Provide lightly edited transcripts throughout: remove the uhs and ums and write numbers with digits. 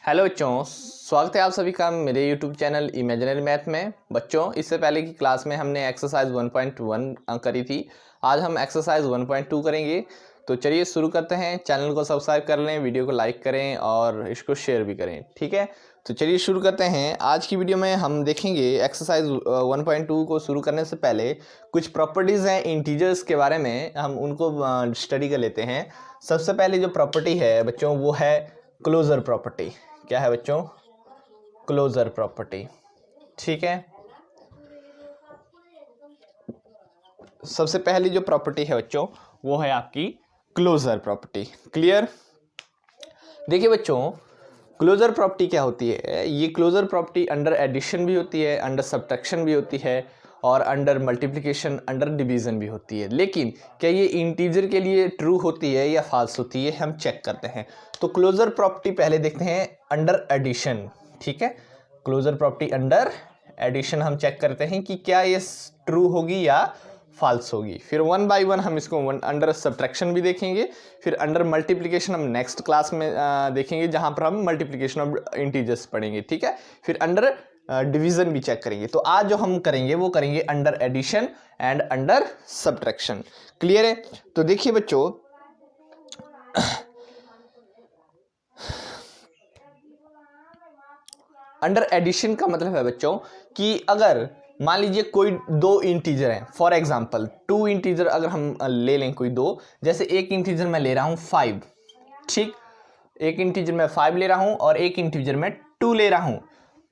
Hello बच्चों, स्वागत है आप सभी का मेरे YouTube चैनल इमेजिनरी मैथ में। बच्चों, इससे पहले की क्लास में हमने एक्सरसाइज 1.1 करी थी। आज हम एक्सरसाइज 1.2 करेंगे। तो चलिए शुरू करते हैं। चैनल को सब्सक्राइब कर लें, वीडियो को लाइक करें और इसको शेयर भी करें, ठीक है। तो चलिए शुरू करते हैं। आज की वीडियो में हम देखेंगे एक्सरसाइज 1.2 को शुरू करने से पहले कुछ प्रॉपर्टीज़ हैं इंटीजर्स के बारे में, हम उनको स्टडी कर लेते हैं। सबसे पहले जो प्रॉपर्टी है बच्चों वो है क्लोजर प्रॉपर्टी। क्या है बच्चों? क्लोजर प्रॉपर्टी, ठीक है। सबसे पहली जो प्रॉपर्टी है बच्चों वो है आपकी क्लोजर प्रॉपर्टी। क्लियर? देखिए बच्चों, क्लोजर प्रॉपर्टी क्या होती है? ये क्लोजर प्रॉपर्टी अंडर एडिशन भी होती है, अंडर सब्ट्रैक्शन भी होती है और अंडर मल्टीप्लिकेशन, अंडर डिवीजन भी होती है। लेकिन क्या ये इंटीजर के लिए ट्रू होती है या फाल्स होती है, हम चेक करते हैं। तो क्लोजर प्रॉपर्टी पहले देखते हैं अंडर एडिशन, ठीक है। क्लोजर प्रॉपर्टी अंडर एडिशन हम चेक करते हैं कि क्या ये ट्रू होगी या फाल्स होगी। फिर वन बाय वन हम इसको अंडर सब्ट्रैक्शन भी देखेंगे, फिर अंडर मल्टीप्लिकेशन हम नेक्स्ट क्लास में देखेंगे जहां पर हम मल्टीप्लिकेशन ऑफ इंटीजर्स पढ़ेंगे, ठीक है। फिर अंडर डिवीजन भी चेक करेंगे। तो आज जो हम करेंगे वो करेंगे under addition and under subtraction. Clear है? तो देखिए बच्चों, अंडर एडिशन का मतलब है बच्चों कि अगर मान लीजिए कोई दो इंटीजर हैं, फॉर एग्जांपल टू इंटीजर अगर हम ले लें कोई दो, जैसे एक इंटीजर मैं ले रहा हूं 5, ठीक। एक इंटीजर में 5 ले रहा हूं और एक इंटीजर में 2 ले रहा हूं।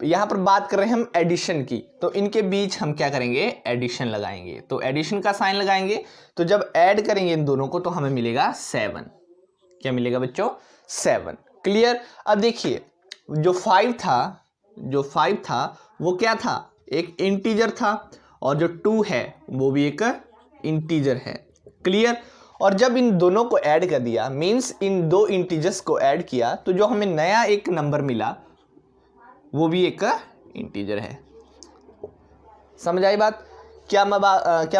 यहां पर बात कर रहे हैं हम एडिशन की, तो इनके बीच हम क्या करेंगे? एडिशन लगाएंगे। तो एडिशन का साइन लगाएंगे, तो जब ऐड करेंगे इन दोनों को तो हमें मिलेगा 7। क्या मिलेगा बच्चों? 7। क्लियर? अब देखिए, जो 5 था वो क्या था? एक इंटीजर था, और जो 2 है वो भी एक इंटीजर है। क्लियर? और जब इन दोनों को ऐड कर दिया, मींस इन दो इंटीजर्स को ऐड किया, तो जो हमें नया एक नंबर मिला वो भी एक इंटीजर है। समझ आई बात? क्या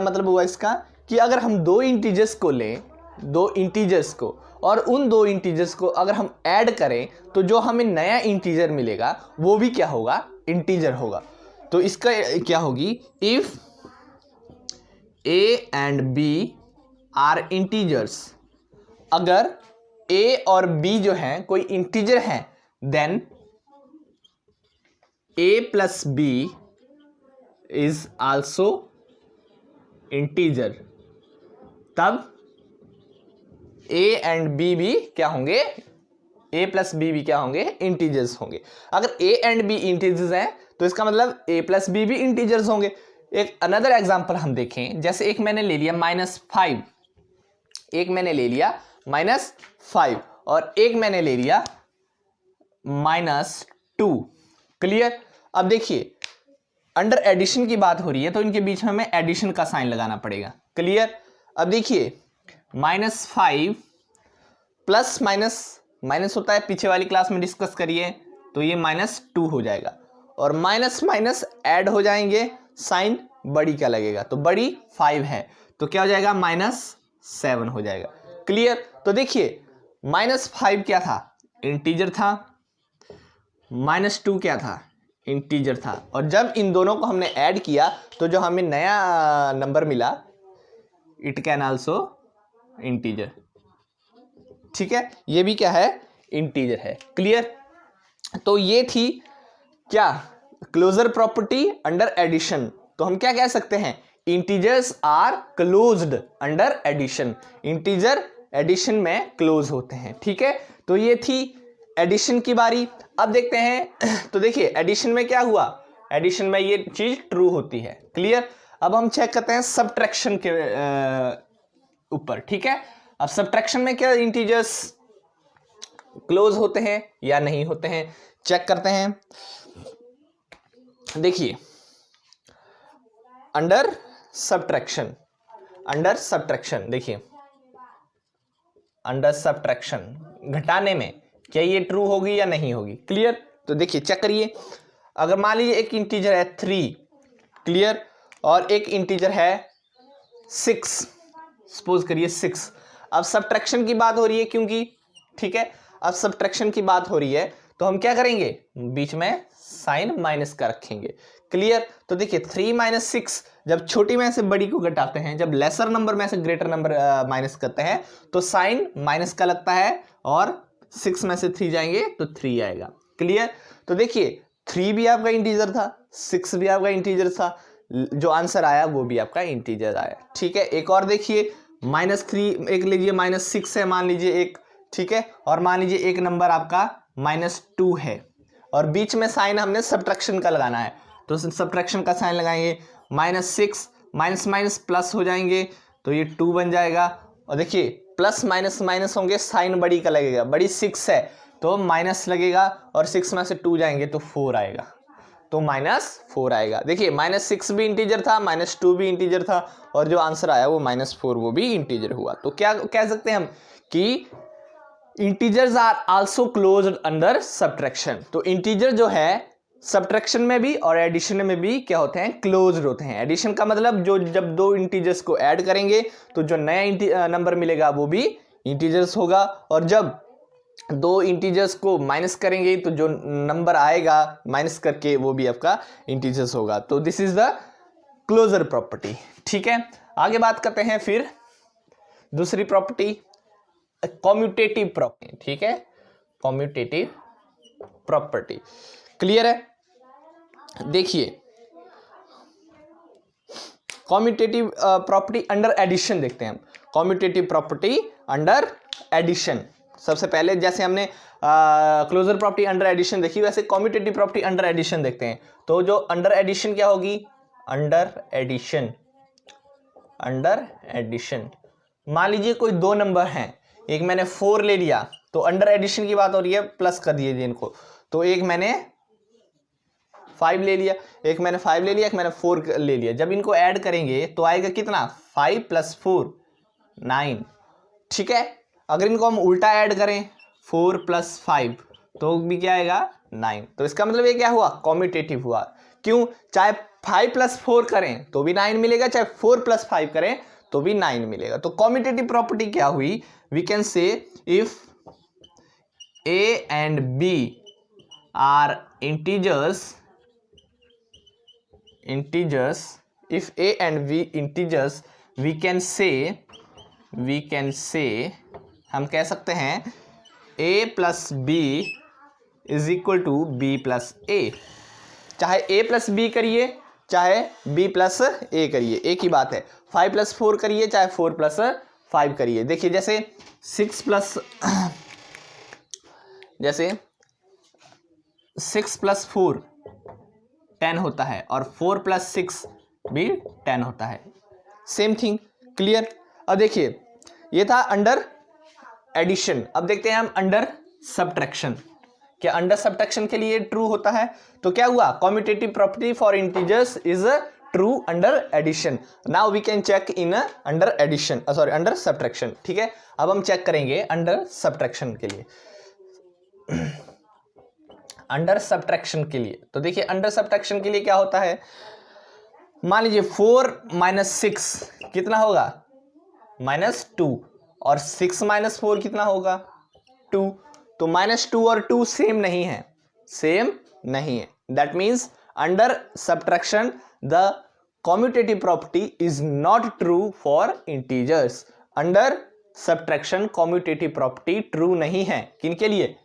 मतलब हुआ इसका कि अगर हम दो इंटीजर्स को लें, दो इंटीजर्स को, और उन दो इंटीजर्स को अगर हम ऐड करें तो जो हमें नया इंटीजर मिलेगा वो भी क्या होगा? इंटीजर होगा। तो इसका क्या होगी? If A and B are integers, अगर ए और बी जो है कोई इंटीजर है, then A plus B is also integer. तब ए एंड बी भी क्या होंगे? ए प्लस बी भी क्या होंगे? इंटीजर्स होंगे। अगर ए एंड बी इंटीजर्स हैं तो इसका मतलब ए प्लस बी भी इंटीजर्स होंगे। एक अनदर एग्जांपल हम देखें, जैसे एक मैंने ले लिया -5, एक मैंने ले लिया -5 और एक मैंने ले लिया -2। क्लियर? अब देखिए, अंडर एडिशन की बात हो रही है तो इनके बीच में हमें एडिशन का साइन लगाना पड़ेगा। क्लियर? अब देखिए, -5 प्लस माइनस होता है, पीछे वाली क्लास में डिस्कस करिए, तो ये -2 हो जाएगा, और माइनस माइनस ऐड हो जाएंगे, साइन बड़ी का लगेगा, तो बड़ी 5 है, तो क्या हो जाएगा? -7 हो जाएगा। क्लियर? तो देखिए, -5 क्या था? इंटीजर था। -2 क्या था? इंटीजर था। और जब इन दोनों को हमने ऐड किया तो जो हमें नया नंबर मिला, इट कैन आल्सो इंटीजर, ठीक है। ये भी क्या है? इंटीजर है। क्लियर? तो ये थी क्या? Closure property under addition. तो हम क्या कह सकते हैं? Integers are closed under addition. Integer addition में क्लोज होते हैं, ठीक है। तो ये थी एडिशन की बारी। अब देखते हैं, तो देखिए एडिशन में क्या हुआ? एडिशन में ये चीज ट्रू होती है। क्लियर? अब हम चेक करते हैं सब्ट्रैक्शन के ऊपर, ठीक है। अब सब्ट्रैक्शन में क्या इंटीजर्स क्लोज होते हैं या नहीं होते हैं, चेक करते हैं। देखिए, अंडर सब्ट्रैक्शन देखिए, अंडर सब्ट्रैक्शन घटाने में क्या ये ट्रू होगी या नहीं होगी? क्लियर? तो देखिए चेक करिए, अगर मान लीजिए एक इंटीजर है 3, क्लियर, और एक इंटीजर है 6, सपोज करिए 6। अब सब्ट्रैक्शन की बात हो रही है क्योंकि, ठीक है, अब सब्ट्रैक्शन की बात हो रही है तो हम क्या करेंगे, बीच में साइन माइनस का रखेंगे। क्लियर। तो देखिए 3 माइनस 6, जब छोटी में से बड़ी को घटाते हैं, जब लेसर नंबर में से ग्रेटर नंबर माइनस करते हैं तो साइन माइनस का लगता है, और 6 में से 3 जाएंगे तो 3 आएगा। क्लियर। तो देखिए 3 भी आपका इंटीजर था, 6 भी आपका इंटीजर था, जो आंसर आया वो भी आपका इंटीजर आया। ठीक है। एक और देखिए -3 एक लीजिए, -6 है मान लीजिए एक, ठीक है, और मान लीजिए एक नंबर आपका -2 है, और बीच में साइन हमने सब्ट्रैक्शन का लगाना है, तो सब्ट्रैक्शन का साइन लगाएंगे, -6 माइनस माइनस प्लस हो जाएंगे तो ये 2 बन जाएगा। और देखिए प्लस माइनस माइनस होंगे, साइन बड़ी का लगेगा, बड़ी 6 है तो माइनस लगेगा, और 6 में से 2 जाएंगे तो 4 आएगा, तो -4 आएगा। देखिए -6 भी इंटीजर था, -2 भी इंटीजर था, और जो आंसर आया वो -4 वो भी इंटीजर हुआ। तो क्या कह सकते हैं हम कि integers are also closed under subtraction. तो इंटीजर जो है सब्ट्रैक्शन में भी और एडिशन में भी क्या होते हैं, क्लोज्ड होते हैं। एडिशन का मतलब जो जब दो इंटीजर्स को ऐड करेंगे तो जो नया नंबर मिलेगा वो भी इंटीजर्स होगा, और जब दो इंटीजर्स को माइनस करेंगे तो जो नंबर आएगा माइनस करके वो भी आपका इंटीजर्स होगा। तो this is the closure property. ठीक है। आगे बात करते हैं फिर दूसरी प्रॉपर्टी, कम्यूटेटिव प्रॉपर्टी। ठीक है, कम्यूटेटिव प्रॉपर्टी। क्लियर है। देखिए कम्यूटेटिव प्रॉपर्टी अंडर एडिशन देखते हैं हम। कम्यूटेटिव प्रॉपर्टी अंडर एडिशन, सबसे पहले जैसे हमने क्लोजर प्रॉपर्टी अंडर एडिशन देखी, वैसे कम्यूटेटिव प्रॉपर्टी अंडर एडिशन देखते हैं। तो जो अंडर एडिशन क्या होगी, अंडर एडिशन, अंडर एडिशन मान लीजिए कोई दो नंबर हैं, एक मैंने 4 ले लिया, तो अंडर एडिशन की बात हो रही है, प्लस कर दिए इनको, तो एक मैंने 5 ले लिया, एक मैंने 5 ले लिया, एक मैंने 4 ले लिया। जब इनको ऐड करेंगे तो आएगा कितना, 5 + 4 9। ठीक है। अगर इनको हम उल्टा ऐड करें 4 + 5 तो भी क्या आएगा, 9। तो इसका मतलब ये क्या हुआ, कम्यूटेटिव हुआ। क्यों, चाहे 5 + 4 करें तो भी 9 मिलेगा, चाहे 4 + 5 करें तो भी 9 मिलेगा। तो कम्यूटेटिव प्रॉपर्टी क्या हुई, we can say if A and B are integers, if A and B integers, we can say हम कह सकते हैं A + B = B + A। चाहे A + B करिए चाहे B + A करिए, एक ही बात है। 5 + 4 करिए चाहे 4 + 5 करिए। देखिए जैसे 6 + 4 10 होता है, और 4 + 6 भी 10 होता है, सेम थिंग। क्लियर। अब देखिए ये था अंडर एडिशन। अब देखते हैं हम अंडर सब्ट्रैक्शन। क्या अंडर सब्ट्रैक्शन के लिए ट्रू होता है, तो क्या हुआ, commutative property for integers is true under addition. Now we can check in under addition, sorry under subtraction. ठीक है। अब हम चेक करेंगे अंडर सब्ट्रैक्शन के लिए। अंडर सब्ट्रैक्शन के लिए तो देखिए अंडर सब्ट्रैक्शन के लिए क्या होता है, मान लीजिए 4 - 6 कितना होगा, -2, और 6 - 4 कितना होगा, 2। तो -2 और 2 सेम नहीं है, सेम नहीं है। That means under subtraction the commutative property is not true for integers. Under subtraction commutative property true नहीं है, किनके लिए,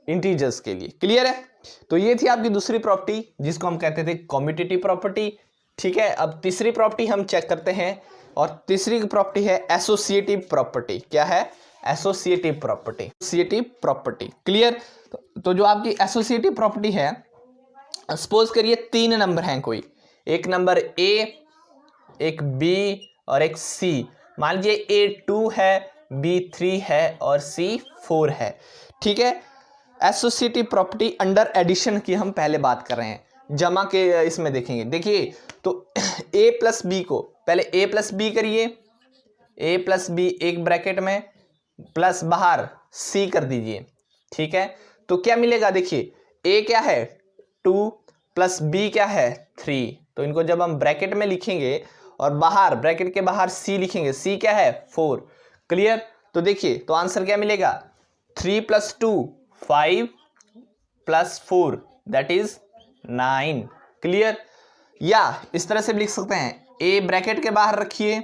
इंटीजर्स के लिए। क्लियर है। तो ये थी आपकी दूसरी प्रॉपर्टी जिसको हम कहते थे कम्यूटेटिव प्रॉपर्टी। ठीक है। अब तीसरी प्रॉपर्टी हम चेक करते हैं, और तीसरी प्रॉपर्टी है एसोसिएटिव प्रॉपर्टी। क्या है, associative property, associative property. Clear. तो जो आपकी एसोसिएटिव प्रॉपर्टी है, सपोज करिए 3 नंबर हैं कोई, एक नंबर A, एक B और एक C। मान लीजिए A 2 है, B 3 है और C 4 है। ठीक है। एसोसिएटिव प्रॉपर्टी अंडर एडिशन की हम पहले बात कर रहे हैं, जमा के इसमें देखेंगे। देखिए तो A + B को पहले A + B करिए, A + B एक ब्रैकेट में प्लस बाहर C कर दीजिए। ठीक है। तो क्या मिलेगा, देखिए A क्या है 2 + B क्या है 3। तो इनको जब हम ब्रैकेट में लिखेंगे और बाहर ब्रैकेट के बाहर C लिखेंगे, C क्या है 4। क्लियर। तो देखिए तो आंसर क्या मिलेगा, 3 + 2 5 प्लस 4 दैट इज 9। क्लियर? या इस तरह से भी लिख सकते हैं, ए ब्रैकेट के बाहर रखिए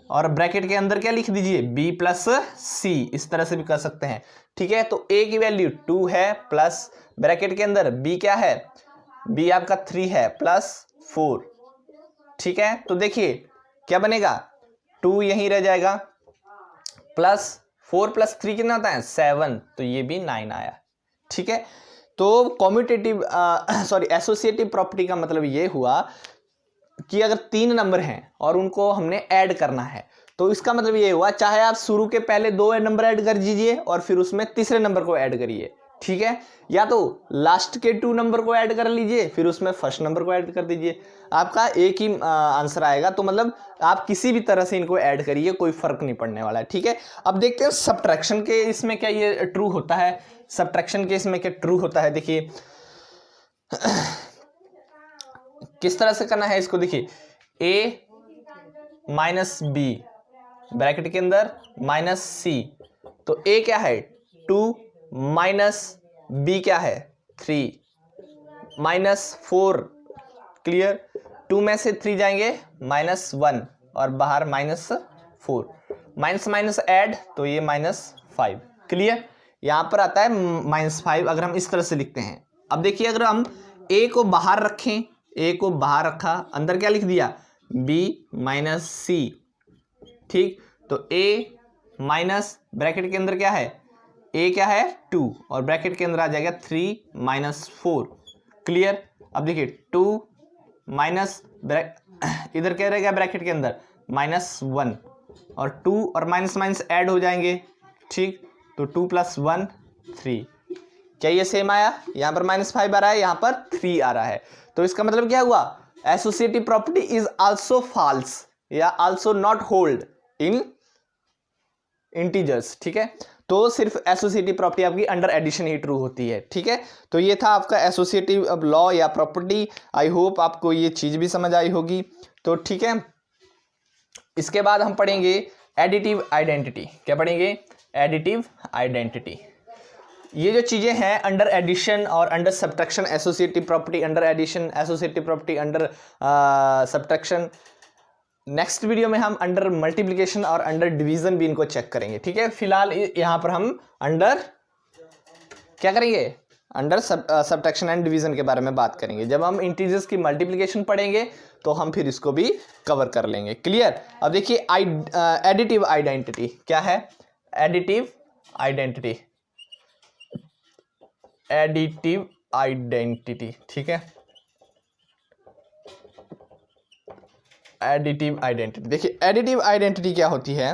और ब्रैकेट के अंदर क्या लिख दीजिए, b प्लस सी। इस तरह से भी कर सकते हैं। ठीक है, तो a की वैल्यू 2 है प्लस ब्रैकेट के अंदर b क्या है, b आपका 3 है प्लस 4। ठीक है, तो देखिए क्या बनेगा, 2 यहीं रह जाएगा प्लस 4 प्लस 3 कितना होता है 7, तो ये भी 9 आया। ठीक है, तो कॉम्यूटेटिव एसोसिएटिव प्रॉपर्टी का मतलब ये हुआ कि अगर 3 नंबर हैं और उनको हमने ऐड करना है, तो इसका मतलब ये हुआ चाहे आप शुरू के पहले 2 नंबर ऐड कर दीजिए और फिर उसमें तीसरे नंबर को ऐड करिए। ठीक है, या तो लास्ट के 2 नंबर को ऐड कर लीजिए फिर उसमें फर्स्ट नंबर को ऐड कर दीजिए, आपका एक ही आंसर आएगा। तो मतलब आप किसी भी तरह से इनको ऐड करिए, कोई फर्क नहीं पड़ने वाला है। ठीक है, अब देखते हैं सब्ट्रैक्शन के इसमें क्या ये ट्रू होता है, सब्ट्रैक्शन के इसमें क्या ट्रू होता है। देखिए किस तरह से करना है इसको, देखिए a माइनस बी ब्रैकेट के अंदर माइनस सी, तो a क्या है 2 माइनस b क्या है 3 माइनस 4। क्लियर? 2 में से 3 जाएंगे -1 और बाहर -4, माइनस माइनस ऐड तो ये -5। क्लियर? यहां पर आता है -5 अगर हम इस तरह से लिखते हैं। अब देखिए अगर हम a को बाहर रखें, a को बाहर रखा, अंदर क्या लिख दिया b माइनस सी। ठीक, तो a माइनस ब्रैकेट के अंदर क्या है, a क्या है 2 और ब्रैकेट के अंदर आ जाएगा 3 माइनस 4। क्लियर? अब देखिए 2 माइनस इधर क्या रहेगा ब्रैकेट के अंदर -1 और 2 और माइनस माइनस ऐड हो जाएंगे। ठीक, तो 2 + 1 3। क्या ये सेम आया? यहां पर -5 आ रहा है, यहां पर 3 आ रहा है। तो इसका मतलब क्या हुआ, associative property is also false या also not hold in integers. ठीक है, तो सिर्फ एसोसिएटिव प्रॉपर्टी आपकी अंडर एडिशन ही ट्रू होती है। ठीक है, तो ये था आपका एसोसिएटिव लॉ या प्रॉपर्टी। आई होप आपको ये चीज भी समझ आई होगी। तो ठीक है, इसके बाद हम पढ़ेंगे एडिटिव आइडेंटिटी। क्या पढ़ेंगे? Additive identity. ये जो चीजें हैं अंडर एडिशन और under subtraction, associative property under addition, associative property under subtraction, next video में हम अंडर मल्टीप्लिकेशन और अंडर डिवीजन भी इनको चेक करेंगे। ठीक है, फिलहाल यहां पर हम अंडर क्या करेंगे, अंडर सब्ट्रैक्शन एंड डिवीजन के बारे में बात करेंगे। जब हम इंटीजर्स की मल्टीप्लिकेशन पढ़ेंगे तो हम फिर इसको भी कवर कर लेंगे। क्लियर? अब देखिए एडिटिव आइडेंटिटी क्या है, एडिटिव आइडेंटिटी, एडिटिव आइडेंटिटी। ठीक है, एडिटिव आइडेंटिटी। देखिए एडिटिव आइडेंटिटी क्या होती है,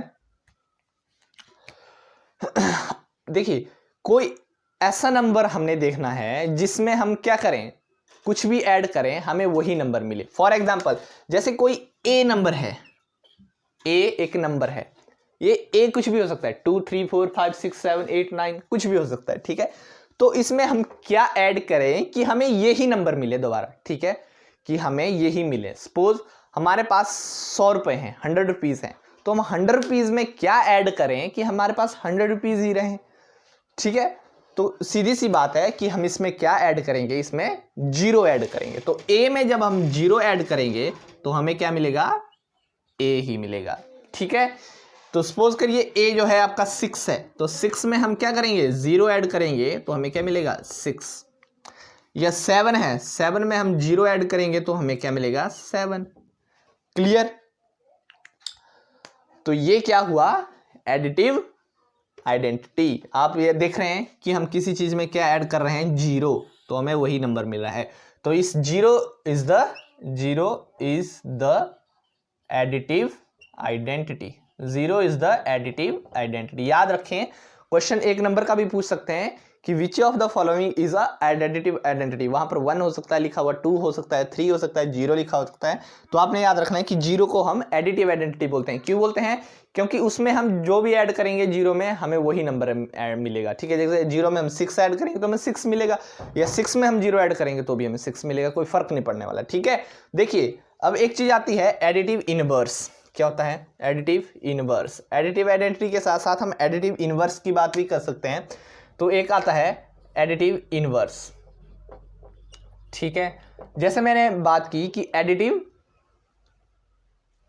देखिए कोई ऐसा नंबर हमने देखना है जिसमें हम क्या करें, कुछ भी ऐड करें हमें वही नंबर मिले। फॉर एग्जांपल जैसे कोई ए नंबर है, ए एक नंबर है, ये ए कुछ भी हो सकता है, 2 3 4 5 6 7 8 9 कुछ भी हो सकता है। ठीक है, तो इसमें हम क्या ऐड करें कि हमें यही नंबर मिले दोबारा। ठीक है, कि हमें यही मिले। सपोज हमारे पास 100 रुपए हैं, 100 रुपीज हैं, तो हम 100 रुपीज में क्या ऐड करें कि हमारे पास 100 रुपीज ही रहे। ठीक है, तो सीधी सी बात है कि हम इसमें क्या ऐड करेंगे, इसमें 0 ऐड करेंगे। तो ए में जब हम 0 ऐड करेंगे तो हमें क्या मिलेगा, ए ही मिलेगा। ठीक है, तो सपोज करिए ए जो है आपका 6 है, तो 6 में हम क्या करेंगे 0 ऐड करेंगे तो हमें क्या मिलेगा 6। या 7 है, 7 में हम 0 ऐड करेंगे तो हमें क्या मिलेगा 7। क्लियर? तो ये क्या हुआ, एडिटिव आइडेंटिटी। आप ये देख रहे हैं कि हम किसी चीज में क्या ऐड कर रहे हैं 0, तो हमें वही नंबर मिल रहा है। तो इस 0 is the additive identity. 0 is the additive identity. याद रखें, क्वेश्चन एक नंबर का भी पूछ सकते हैं कि which of the following is a additive identity. वहां पर 1 हो सकता है लिखा हुआ, 2 हो सकता है, 3 हो सकता है, 0 लिखा हो सकता है। तो आपने याद रखना है कि 0 को हम एडिटिव आइडेंटिटी बोलते हैं। क्यों बोलते हैं? क्योंकि उसमें हम जो भी ऐड करेंगे 0 में हमें वही नंबर मिलेगा। ठीक है, जैसे 0 में हम 6 ऐड करेंगे तो हमें 6 मिलेगा, या 6 में हम 0 ऐड करेंगे तो भी हमें 6 मिलेगा, कोई फर्क नहीं पड़ने वाला। ठीक है, देखिए अब एक चीज आती है एडिटिव इनवर्स। क्या होता है एडिटिव इनवर्स? एडिटिव आइडेंटिटी के साथ साथ हम एडिटिव इनवर्स की बात भी कर सकते हैं। तो एक आता है एडिटिव इनवर्स। ठीक है, जैसे मैंने बात की कि एडिटिव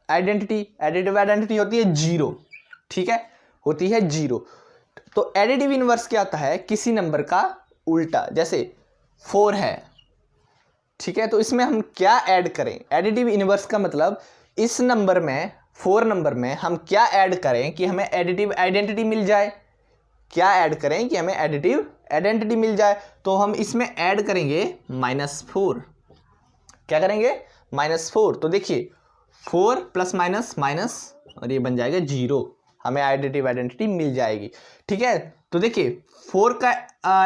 आइडेंटिटी होती है जीरो। ठीक है, होती है जीरो। तो एडिटिव इनवर्स क्या होता है, किसी नंबर का उल्टा। जैसे 4 है, ठीक है, तो इसमें हम क्या ऐड करें। एडिटिव इनवर्स का मतलब इस नंबर में 4 नंबर में हम क्या ऐड करें कि हमें एडिटिव आइडेंटिटी मिल जाए। क्या ऐड करें कि हमें एडिटिव आइडेंटिटी मिल जाए, तो हम इसमें ऐड करेंगे -4। क्या करेंगे, -4। तो देखिए 4 प्लस माइनस माइनस और ये बन जाएगा 0, हमें एडिटिव आइडेंटिटी मिल जाएगी। ठीक है, तो देखिए 4 का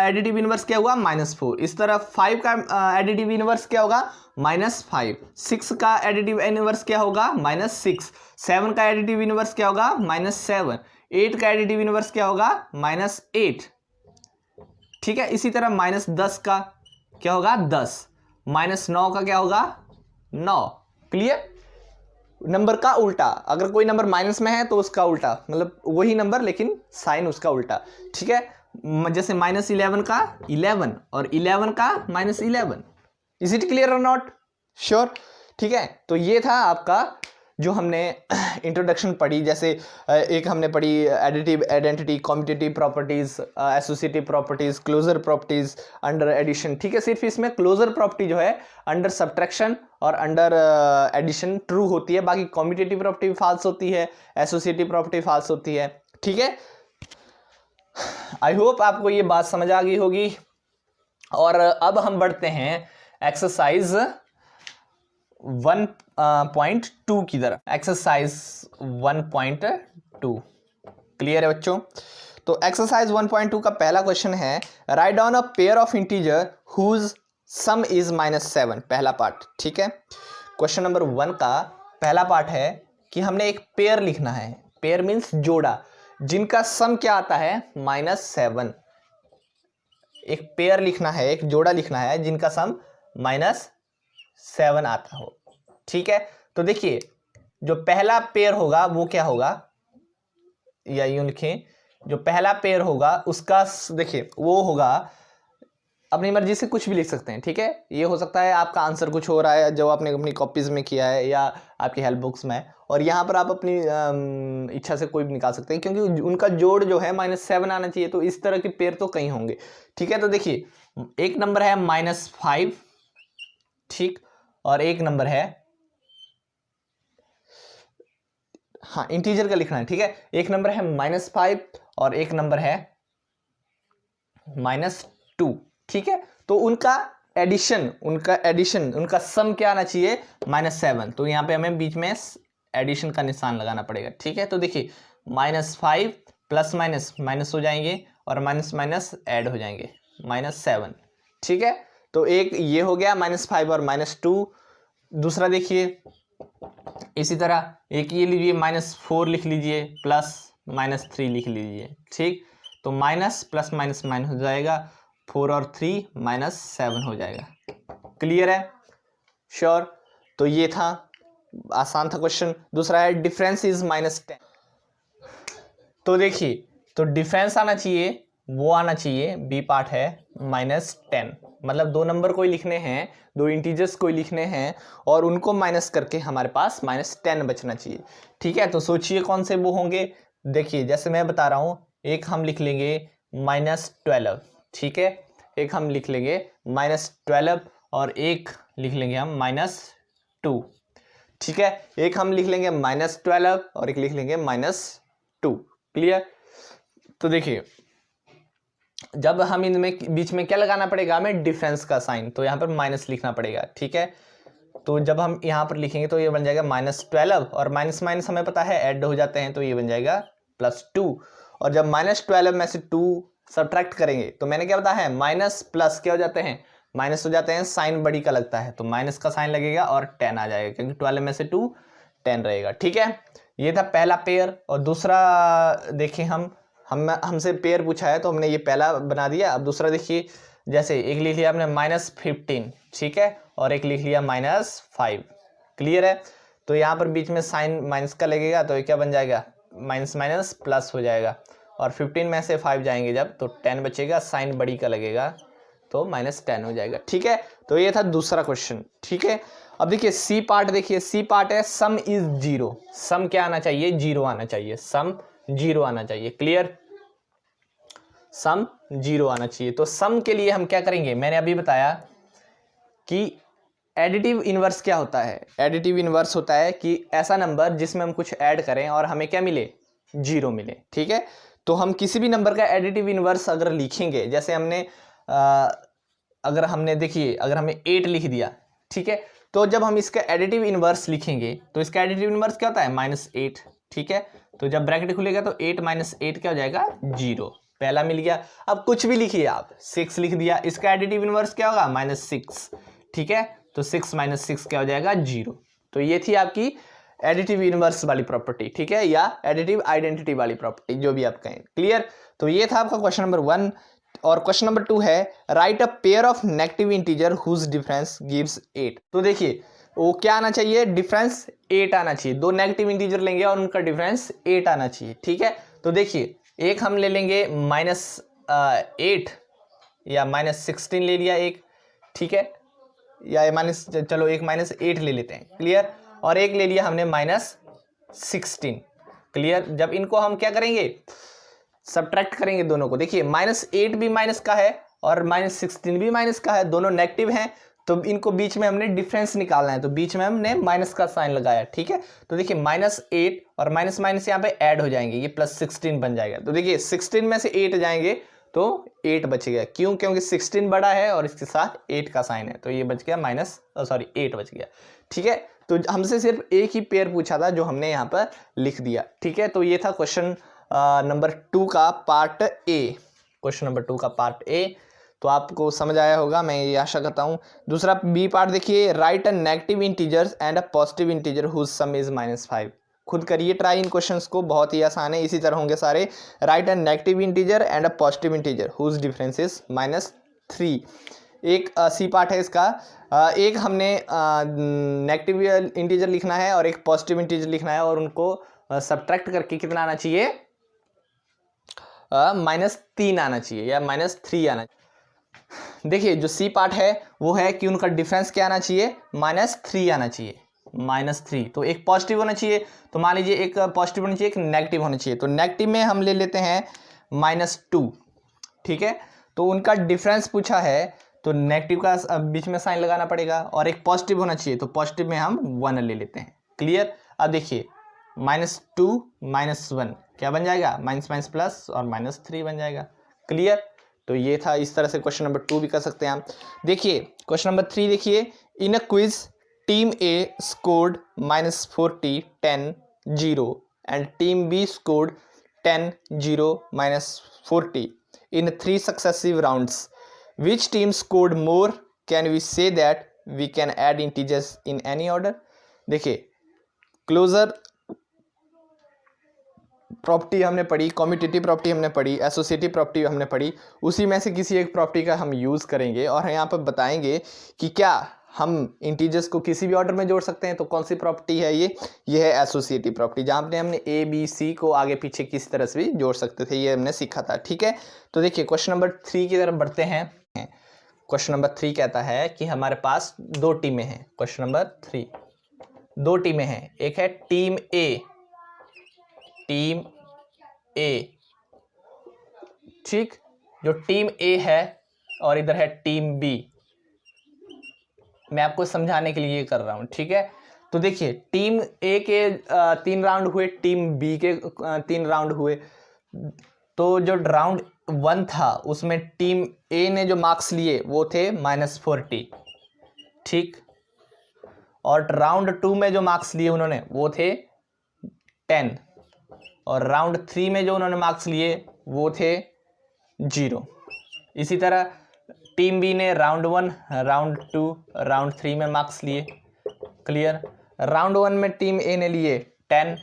एडिटिव इनवर्स क्या हुआ, -4। इस तरह 5 का एडिटिव इनवर्स क्या होगा, -5। 6 का एडिटिव इनवर्स क्या होगा, -6। 7 का एडिटिव इनवर्स क्या होगा, -7। 8 का एडिटिव इनवर्स क्या होगा, -8। ठीक है, इसी तरह -10 का क्या होगा, 10। -9 का क्या होगा, 9। क्लियर, नंबर का उल्टा। अगर कोई नंबर माइनस में है तो उसका उल्टा, मतलब वही नंबर लेकिन साइन उसका उल्टा। ठीक है, जैसे -11 का 11 और 11 का -11। इज इट क्लियर और नॉट, श्योर। ठीक है, तो ये था आपका जो हमने इंट्रोडक्शन पढ़ी। जैसे एक हमने पढ़ी additive identity, commutative properties, associative properties, closure properties under addition. ठीक है, सिर्फ इसमें क्लोजर प्रॉपर्टी जो है अंडर सब्ट्रैक्शन और अंडर एडिशन ट्रू होती है, बाकी कॉम्यूटेटिव प्रॉपर्टी फॉल्स होती है, एसोसिएटिव प्रॉपर्टी फॉल्स होती है। ठीक है, आई होप आपको ये बात समझ आ गई होगी। और अब हम बढ़ते हैं एक्सरसाइज 1.2 की तरफ। एक्सरसाइज 1.2 क्लियर है बच्चों। तो एक्सरसाइज 1.2 का पहला क्वेश्चन है, write down a pair of integer whose sum is -7। पहला पार्ट। ठीक है, क्वेश्चन नंबर 1 का पहला पार्ट है कि हमने एक पेयर लिखना है। पेयर मीन्स जोड़ा, जिनका सम क्या आता है, -7। एक पेयर लिखना है, एक जोड़ा लिखना है जिनका सम -7 आता हो। ठीक है, तो देखिए जो पहला पेयर होगा वो क्या होगा, या यूं लिखें, जो पहला पेयर होगा उसका देखिए वो होगा, अपनी मर्जी से कुछ भी लिख सकते हैं। ठीक है, ये हो सकता है आपका आंसर कुछ हो रहा है जो आपने अपनी कॉपीज में किया है या आपकी हेल्प बुक्स में, और यहाँ पर आप अपनी इच्छा से कोई भी निकाल सकते हैं, क्योंकि उनका जोड़ जो है -7 आना चाहिए। तो इस तरह के पेयर तो कहीं होंगे। ठीक है, तो देखिए एक नंबर है -5, ठीक, और एक नंबर है, हाँ इंटीजर का लिखना है। ठीक है, एक नंबर है -5 और एक नंबर है -2। ठीक है, तो उनका एडिशन उनका सम क्या आना चाहिए, -7। तो यहाँ पे हमें बीच में एडिशन का निशान लगाना पड़ेगा। ठीक है, तो देखिए -5 प्लस माइनस माइनस हो जाएंगे और माइनस माइनस ऐड हो जाएंगे, -7। ठीक है, तो एक ये हो गया -5 और -2। दूसरा देखिए इसी तरह एक ये लीजिए -4 लिख लीजिए प्लस -3 लिख लीजिए। ठीक, तो माइनस प्लस माइनस माइनस हो जाएगा, 4 और 3 -7 हो जाएगा। क्लियर है, श्योर। तो ये था, आसान था क्वेश्चन। दूसरा है डिफरेंस इज -10। तो देखिए, तो डिफरेंस आना चाहिए, वो आना चाहिए, बी पार्ट है -10। मतलब दो नंबर कोई लिखने हैं, दो इंटीजर्स कोई लिखने हैं और उनको माइनस करके हमारे पास -10 बचना चाहिए। ठीक है, तो सोचिए कौन से वो होंगे। देखिए जैसे मैं बता रहा हूँ, एक हम लिख लेंगे -12। ठीक है, एक हम लिख लेंगे -12 और एक लिख लेंगे हम -2। ठीक है, एक हम लिख लेंगे -12 और एक लिख लेंगे -2। क्लियर। तो देखिए जब हम इनमें बीच में क्या लगाना पड़ेगा, हमें डिफरेंस का साइन, तो यहाँ पर माइनस लिखना पड़ेगा। ठीक है, तो जब हम यहाँ पर लिखेंगे तो ये बन जाएगा -12 और माइनस माइनस हमें पता है ऐड हो जाते हैं, तो ये बन जाएगा +2। और जब -12 में से 2 सब्ट्रैक्ट करेंगे तो मैंने क्या बताया है, माइनस प्लस क्या हो जाते हैं, माइनस हो जाते हैं, साइन बड़ी का लगता है, तो माइनस का साइन लगेगा और 10 आ जाएगा, क्योंकि 12 में से 2 10 रहेगा। ठीक है, ये था पहला पेयर। और दूसरा देखिए हमसे पेयर पूछा है तो हमने ये पहला बना दिया। अब दूसरा देखिए, जैसे एक लिख लिया हमने -15, ठीक है, और एक लिख लिया -5। क्लियर है, तो यहाँ पर बीच में साइन माइनस का लगेगा, तो ये क्या बन जाएगा, माइनस माइनस प्लस हो जाएगा और 15 में से 5 जाएंगे जब तो 10 बचेगा, साइन बड़ी का लगेगा तो -10 हो जाएगा। ठीक है, तो ये था दूसरा क्वेश्चन। ठीक है, अब देखिए सी पार्ट, देखिए सी पार्ट है सम इज 0, सम क्या आना चाहिए, 0 आना चाहिए, सम 0 आना चाहिए। क्लियर, सम 0 आना चाहिए। तो सम के लिए हम क्या करेंगे, मैंने अभी बताया कि एडिटिव इनवर्स क्या होता है। एडिटिव इनवर्स होता है कि ऐसा नंबर जिसमें हम कुछ ऐड करें और हमें क्या मिले, 0 मिले। ठीक है, तो हम किसी भी नंबर का एडिटिव इनवर्स अगर लिखेंगे, जैसे हमने अगर हमने देखिए अगर हमें 8 लिख दिया, ठीक है, तो जब हम इसका एडिटिव इनवर्स लिखेंगे तो इसका एडिटिव इनवर्स क्या होता है, -8। ठीक है, तो जब ब्रैकेट खुलेगा तो 8 - 8 क्या हो जाएगा, 0, पहला मिल गया। अब कुछ भी लिखिए आप, 6 लिख दिया, इसका एडिटिव इनवर्स क्या होगा, -6। ठीक है, तो 6 - 6 क्या हो जाएगा, 0। तो ये थी आपकी एडिटिव इनवर्स वाली प्रॉपर्टी। ठीक है, या एडिटिव आइडेंटिटी वाली प्रॉपर्टी, जो भी आप कहें। क्लियर, तो ये था आपका क्वेश्चन नंबर 1। और क्वेश्चन नंबर 2 है write a pair of negative integer whose difference gives 8। तो देखिए वो क्या आना चाहिए, डिफरेंस 8 आना चाहिए। दो नेगेटिव इंटीजर लेंगे और उनका डिफरेंस 8 आना चाहिए। ठीक है, तो देखिए एक हम ले लेंगे -8 या -16 ले लिया एक, ठीक है, या चलो एक -8 ले लेते हैं। क्लियर, और एक ले लिया हमने -16। क्लियर, जब इनको हम क्या करेंगे, सब्ट्रैक्ट करेंगे दोनों को। देखिए -8 भी माइनस का है और -16 भी माइनस का है, दोनों नेगेटिव हैं, तो इनको बीच में हमने डिफरेंस निकालना है, तो बीच में हमने माइनस का साइन लगाया। ठीक है, तो देखिए -8 और माइनस माइनस यहाँ पे ऐड हो जाएंगे, ये +16 बन जाएगा। तो देखिए 16 में से 8 जाएंगे तो 8 बच गया। क्यों, क्योंकि 16 बड़ा है और इसके साथ 8 का साइन है, तो ये बच गया 8 बच गया। ठीक है, तो हमसे सिर्फ एक ही पेयर पूछा था जो हमने यहाँ पर लिख दिया। ठीक है, तो ये था क्वेश्चन नंबर 2 का पार्ट ए। क्वेश्चन नंबर 2 का पार्ट ए, तो आपको समझ आया होगा, मैं ये आशा करता हूँ। दूसरा बी पार्ट देखिए, write a negative integers and a positive integer whose sum is -5। खुद करिए ट्राई इन क्वेश्चंस को, बहुत ही आसान है, इसी तरह होंगे सारे। Write a negative integer and a positive integer whose difference is -3। एक सी पार्ट है इसका, एक हमने नेगेटिव इंटीजर लिखना है और एक पॉजिटिव इंटीजर लिखना है, और उनको सब्ट्रैक्ट करके कितना आना चाहिए, -3 आना चाहिए या -3 आना चाहिए। देखिए जो सी पार्ट है वो है कि उनका डिफरेंस क्या आना चाहिए, -3 आना चाहिए, -3। तो एक पॉजिटिव होना चाहिए, तो मान लीजिए एक पॉजिटिव होना चाहिए, एक नेगेटिव होना चाहिए। तो नेगेटिव में हम ले लेते हैं -2। ठीक है, तो उनका डिफरेंस पूछा है तो नेगेटिव का बीच में साइन लगाना पड़ेगा, और एक पॉजिटिव होना चाहिए, तो पॉजिटिव में हम 1 ले लेते हैं। क्लियर, अब देखिए -2 -1 क्या बन जाएगा, माइनस माइनस प्लस और -3 बन जाएगा। क्लियर, तो ये था, इस तरह से क्वेश्चन नंबर 2 भी कर सकते हैं हम। देखिए क्वेश्चन नंबर 3 देखिए, in a quiz team A scored -40 10 0 and team B scored 10 0 -40 in 3 successive rounds. Which team scored more? Can we say that we can add integers in any order? देखिए closure property हमने पढ़ी, commutative property हमने पढ़ी, associative property हमने पढ़ी, उसी में से किसी एक प्रॉपर्टी का हम यूज़ करेंगे और यहाँ पर बताएंगे कि क्या हम इंटीजर्स को किसी भी ऑर्डर में जोड़ सकते हैं। तो कौन सी प्रॉपर्टी है ये है एसोसिएटिव प्रॉपर्टी, जहाँ पे हमने ए बी सी को आगे पीछे किसी तरह से भी जोड़ सकते थे, ये हमने सीखा था। ठीक है, तो देखिए क्वेश्चन नंबर 3 की तरफ बढ़ते हैं। क्वेश्चन नंबर 3 कहता है कि हमारे पास 2 टीमें हैं। क्वेश्चन नंबर 3, 2 टीमें हैं, एक है टीम ए, ठीक, जो टीम ए है, और इधर है टीम बी। मैं आपको समझाने के लिए ये कर रहा हूं। ठीक है, तो देखिए टीम ए के 3 राउंड हुए, टीम बी के 3 राउंड हुए। तो जो राउंड 1 था उसमें टीम ए ने जो मार्क्स लिए वो थे -40, ठीक, और राउंड 2 में जो मार्क्स लिए उन्होंने वो थे 10, और राउंड 3 में जो उन्होंने मार्क्स लिए वो थे 0। इसी तरह टीम बी ने राउंड 1, राउंड 2, राउंड 3 में मार्क्स लिए। क्लियर, राउंड 1 में टीम ए ने लिए 10,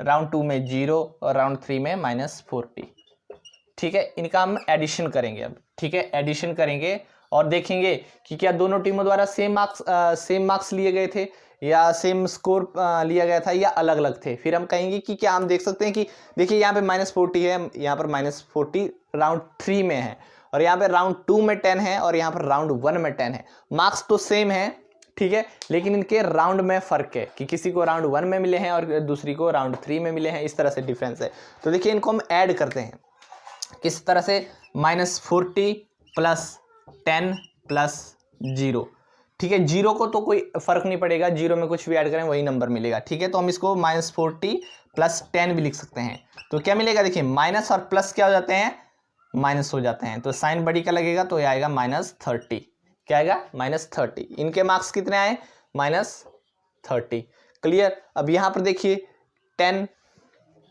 राउंड 2 में 0 और राउंड 3 में -40। ठीक है, इनका हम एडिशन करेंगे अब। ठीक है, एडिशन करेंगे और देखेंगे कि क्या दोनों टीमों द्वारा सेम मार्क्स लिए गए थे या सेम स्कोर लिया गया था या अलग अलग थे। फिर हम कहेंगे कि क्या हम देख सकते हैं कि देखिए यहाँ पे -40 है, यहाँ पर -40 राउंड 3 में है, और यहाँ पे राउंड 2 में 10 है, और यहाँ पर राउंड 1 में 10 है। मार्क्स तो सेम है, ठीक है, लेकिन इनके राउंड में फर्क है कि किसी को राउंड 1 में मिले हैं और दूसरी को राउंड 3 में मिले हैं, इस तरह से डिफरेंस है। तो देखिए इनको हम ऐड करते हैं किस तरह से, -40 + 10 + 0, ठीक है। 0 को तो कोई फर्क नहीं पड़ेगा, 0 में कुछ भी ऐड करें वही नंबर मिलेगा, ठीक है। तो हम इसको -40 + 10 भी लिख सकते हैं। तो क्या मिलेगा, देखिए माइनस और प्लस क्या हो जाते हैं, माइनस हो जाते हैं, तो साइन बड़ी का लगेगा तो ये आएगा -30। क्या आएगा, -30। इनके मार्क्स कितने आए, -30। क्लियर। अब यहाँ पर देखिए 10,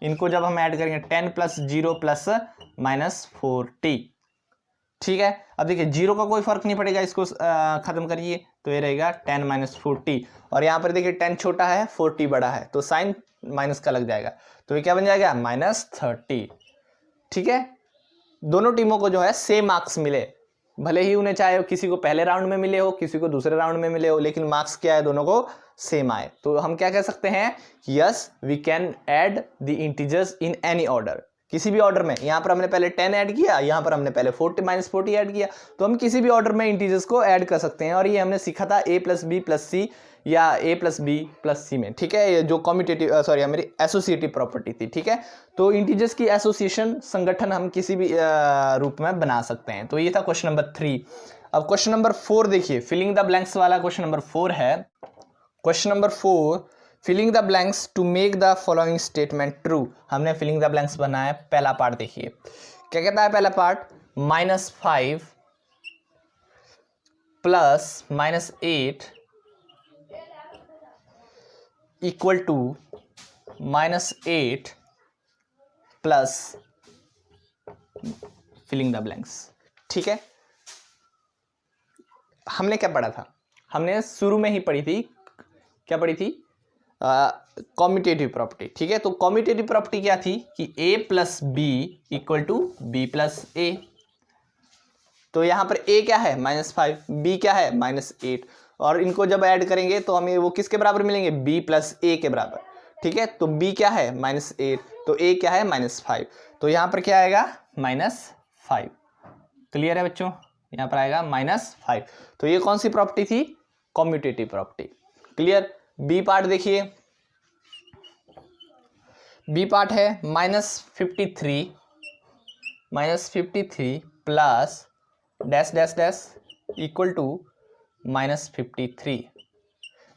इनको जब हम ऐड करेंगे 10 + 0 + -40, ठीक है। अब देखिए 0 का कोई फर्क नहीं पड़ेगा, इसको खत्म करिए तो ये रहेगा 10 - 40, और यहाँ पर देखिए 10 छोटा है 40 बड़ा है, तो साइन माइनस का लग जाएगा, तो ये क्या बन जाएगा, -30, ठीक है। दोनों टीमों को जो है सेम मार्क्स मिले, भले ही उन्हें चाहे किसी को पहले राउंड में मिले हो, किसी को दूसरे राउंड में मिले हो, लेकिन मार्क्स क्या है, दोनों को सेम आए। तो हम क्या कह सकते हैं, yes we can add the integers in any order, किसी भी ऑर्डर में। यहाँ पर हमने पहले 10 ऐड किया, यहाँ पर हमने पहले 40 -40 ऐड किया, तो हम किसी भी ऑर्डर में इंटीजर्स को ऐड कर सकते हैं। और ये हमने सीखा था a + b + c या a + b + c में, ठीक है, ये जो कॉम्यूटेटिव हमारी एसोसिएटिव प्रॉपर्टी थी, ठीक है। तो इंटीजर्स की एसोसिएशन, संगठन हम किसी भी रूप में बना सकते हैं। तो ये था क्वेश्चन नंबर 3। अब क्वेश्चन नंबर 4 देखिए, फिलिंग द ब्लैंक्स वाला क्वेश्चन नंबर 4 है। Question number 4, filling the blanks to make the following statement true. हमने फिलिंग द ब्लैंक्स बनाया। पहला पार्ट देखिए, क्या कहता है पहला पार्ट, -5 + -8 = -8 + फिलिंग द ब्लैंक्स, ठीक है। हमने क्या पढ़ा था, हमने शुरू में ही पढ़ी थी, क्या पढ़ी थी, कॉम्यूटेटिव प्रॉपर्टी, ठीक है। तो कॉम्यूटेटिव प्रॉपर्टी क्या थी कि a + b = b + a। तो यहाँ पर a क्या है, -5, b क्या है, -8, और इनको जब ऐड करेंगे तो हमें वो किसके बराबर मिलेंगे, b + a के बराबर, ठीक है। तो b क्या है, -8, तो a क्या है, -5, तो यहाँ पर क्या आएगा, -5। क्लियर है बच्चों, यहाँ पर आएगा -5। तो ये कौन सी प्रॉपर्टी थी, commutative property. Clear. B part देखिए, बी पार्ट है -53 + डैश डैश डैश = -53।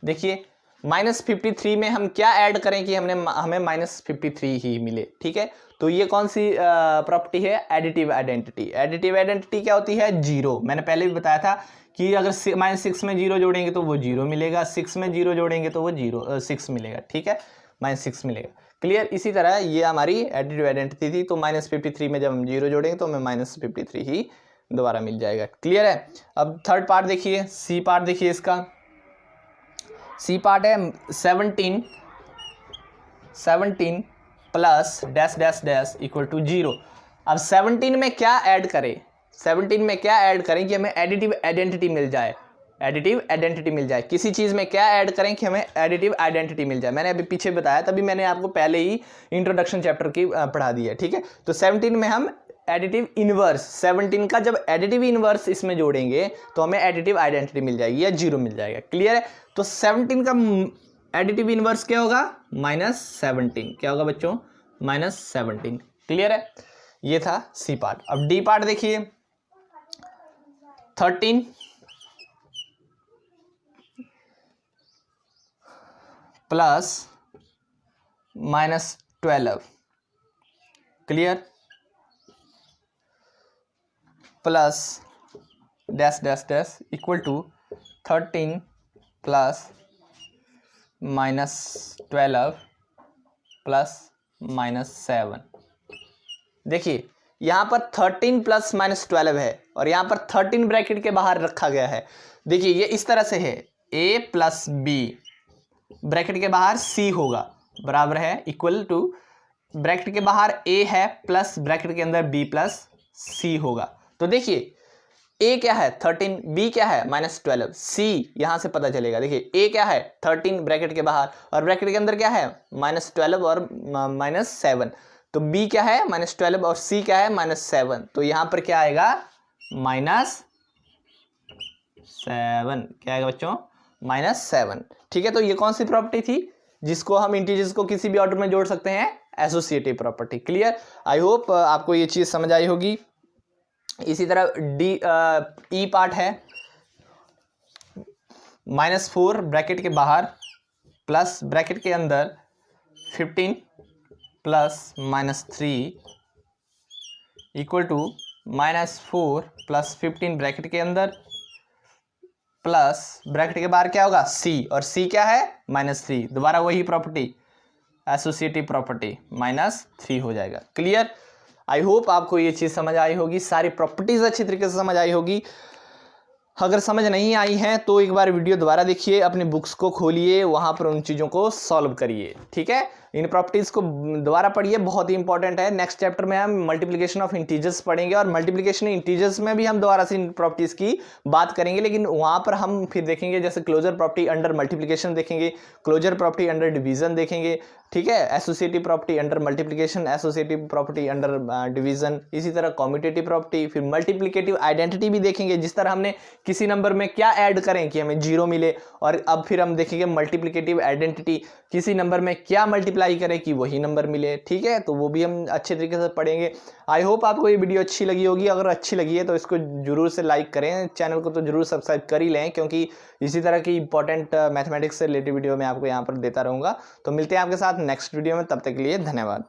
देखिए -53 में हम क्या ऐड करें कि हमें -53 ही मिले, ठीक है। तो ये कौन सी प्रॉपर्टी है, एडिटिव आइडेंटिटी। एडिटिव आइडेंटिटी क्या होती है, 0। मैंने पहले भी बताया था कि अगर -6 में 0 जोड़ेंगे तो वो 0 मिलेगा, 6 में 0 जोड़ेंगे तो वो 6 मिलेगा, ठीक है, -6 मिलेगा। क्लियर। इसी तरह ये हमारी एडिटिव आइडेंटिटी थी, तो -53 में जब हम 0 जोड़ेंगे तो हमें -53 ही दोबारा मिल जाएगा। क्लियर है। अब थर्ड पार्ट देखिए, सी पार्ट देखिए, इसका सी पार्ट है 17 + डैश डैश डैश = 0। अब 17 में क्या ऐड करें, 17 में क्या ऐड करें कि हमें एडिटिव आइडेंटिटी मिल जाए, एडिटिव आइडेंटिटी मिल जाए। किसी चीज़ में क्या ऐड करें कि हमें एडिटिव आइडेंटिटी मिल जाए। मैंने अभी पीछे बताया, तभी मैंने आपको पहले ही इंट्रोडक्शन चैप्टर की पढ़ा दी है, ठीक है। तो 17 में हम एडिटिव इनवर्स, 17 का जब एडिटिव इनवर्स इसमें जोड़ेंगे तो हमें एडिटिव आइडेंटिटी मिल जाएगी या 0 मिल जाएगा। क्लियर है। तो 17 का एडिटिव इनवर्स क्या होगा, -17। क्या होगा बच्चों, -17। क्लियर है। ये था सी पार्ट। अब डी पार्ट देखिए, 13 + -12, clear, plus dash dash dash = 13 + -12 + -7। देखिए यहाँ पर 13 + -12 है और यहाँ पर 13 ब्रैकेट के बाहर रखा गया है। देखिए ये इस तरह से है, a + b ब्रैकेट के बाहर c होगा, बराबर है, = ब्रैकेट के बाहर a है प्लस ब्रैकेट के अंदर b + c होगा। तो देखिए ए क्या है 13, बी क्या है -12, सी यहां से पता चलेगा। देखिए ए क्या है 13 ब्रैकेट के बाहर और ब्रैकेट के अंदर क्या है -12 और -7, तो बी क्या है -12 और सी क्या है -7, तो यहां पर क्या आएगा -7, क्या आएगा बच्चों -7। ठीक है, तो ये कौन सी प्रॉपर्टी थी जिसको हम इंटीजर्स को किसी भी ऑर्डर में जोड़ सकते हैं, एसोसिएटिव प्रॉपर्टी। क्लियर, आई होप आपको ये चीज समझ आई होगी। इसी तरह ई पार्ट है -4 ब्रैकेट के बाहर प्लस ब्रैकेट के अंदर 15 plus -3 equal to -4 plus 15 bracket के अंदर प्लस ब्रैकेट के बाहर क्या होगा सी, और सी क्या है -3, दोबारा वही प्रॉपर्टी एसोसिएटिव प्रॉपर्टी -3 हो जाएगा। क्लियर, आई होप आपको ये चीज़ समझ आई होगी, सारी प्रॉपर्टीज अच्छी तरीके से समझ आई होगी। अगर समझ नहीं आई है तो एक बार वीडियो दोबारा देखिए, अपनी बुक्स को खोलिए, वहां पर उन चीज़ों को सॉल्व करिए। ठीक है, इन प्रॉपर्टीज को दोबारा पढ़िए, बहुत ही इंपॉर्टेंट है। नेक्स्ट चैप्टर में हम मल्टीप्लिकेशन ऑफ इंटीजर्स पढ़ेंगे और मल्टीप्लिकेशन इंटीजर्स में भी हम दोबारा से इन प्रॉपर्टीज की बात करेंगे, लेकिन वहां पर हम फिर देखेंगे जैसे क्लोजर प्रॉपर्टी अंडर मल्टीप्लिकेशन देखेंगे, क्लोजर प्रॉपर्टी अंडर डिवीजन देखेंगे। ठीक है, associative property under multiplication, associative property under division, इसी तरह कॉम्यूटेटिव प्रॉपर्टी, फिर मल्टीप्लिकेटिव आइडेंटिटी भी देखेंगे, जिस तरह हमने किसी नंबर में क्या ऐड करें कि हमें 0 मिले, और अब फिर हम देखेंगे मल्टीप्लिकेटिव आइडेंटिटी, किसी नंबर में क्या मल्टीप्लाई करें कि वही नंबर मिले। ठीक है, तो वो भी हम अच्छे तरीके से पढ़ेंगे। आई होप आपको ये वीडियो अच्छी लगी होगी, अगर अच्छी लगी है तो इसको जरूर से लाइक करें, चैनल को तो जरूर सब्सक्राइब कर ही लें, क्योंकि इसी तरह की इंपॉर्टेंट मैथमेटिक्स से रिलेटेड वीडियो मैं आपको यहाँ पर देता रहूँगा। तो मिलते हैं आपके साथ नेक्स्ट वीडियो में, तब तक के लिए धन्यवाद।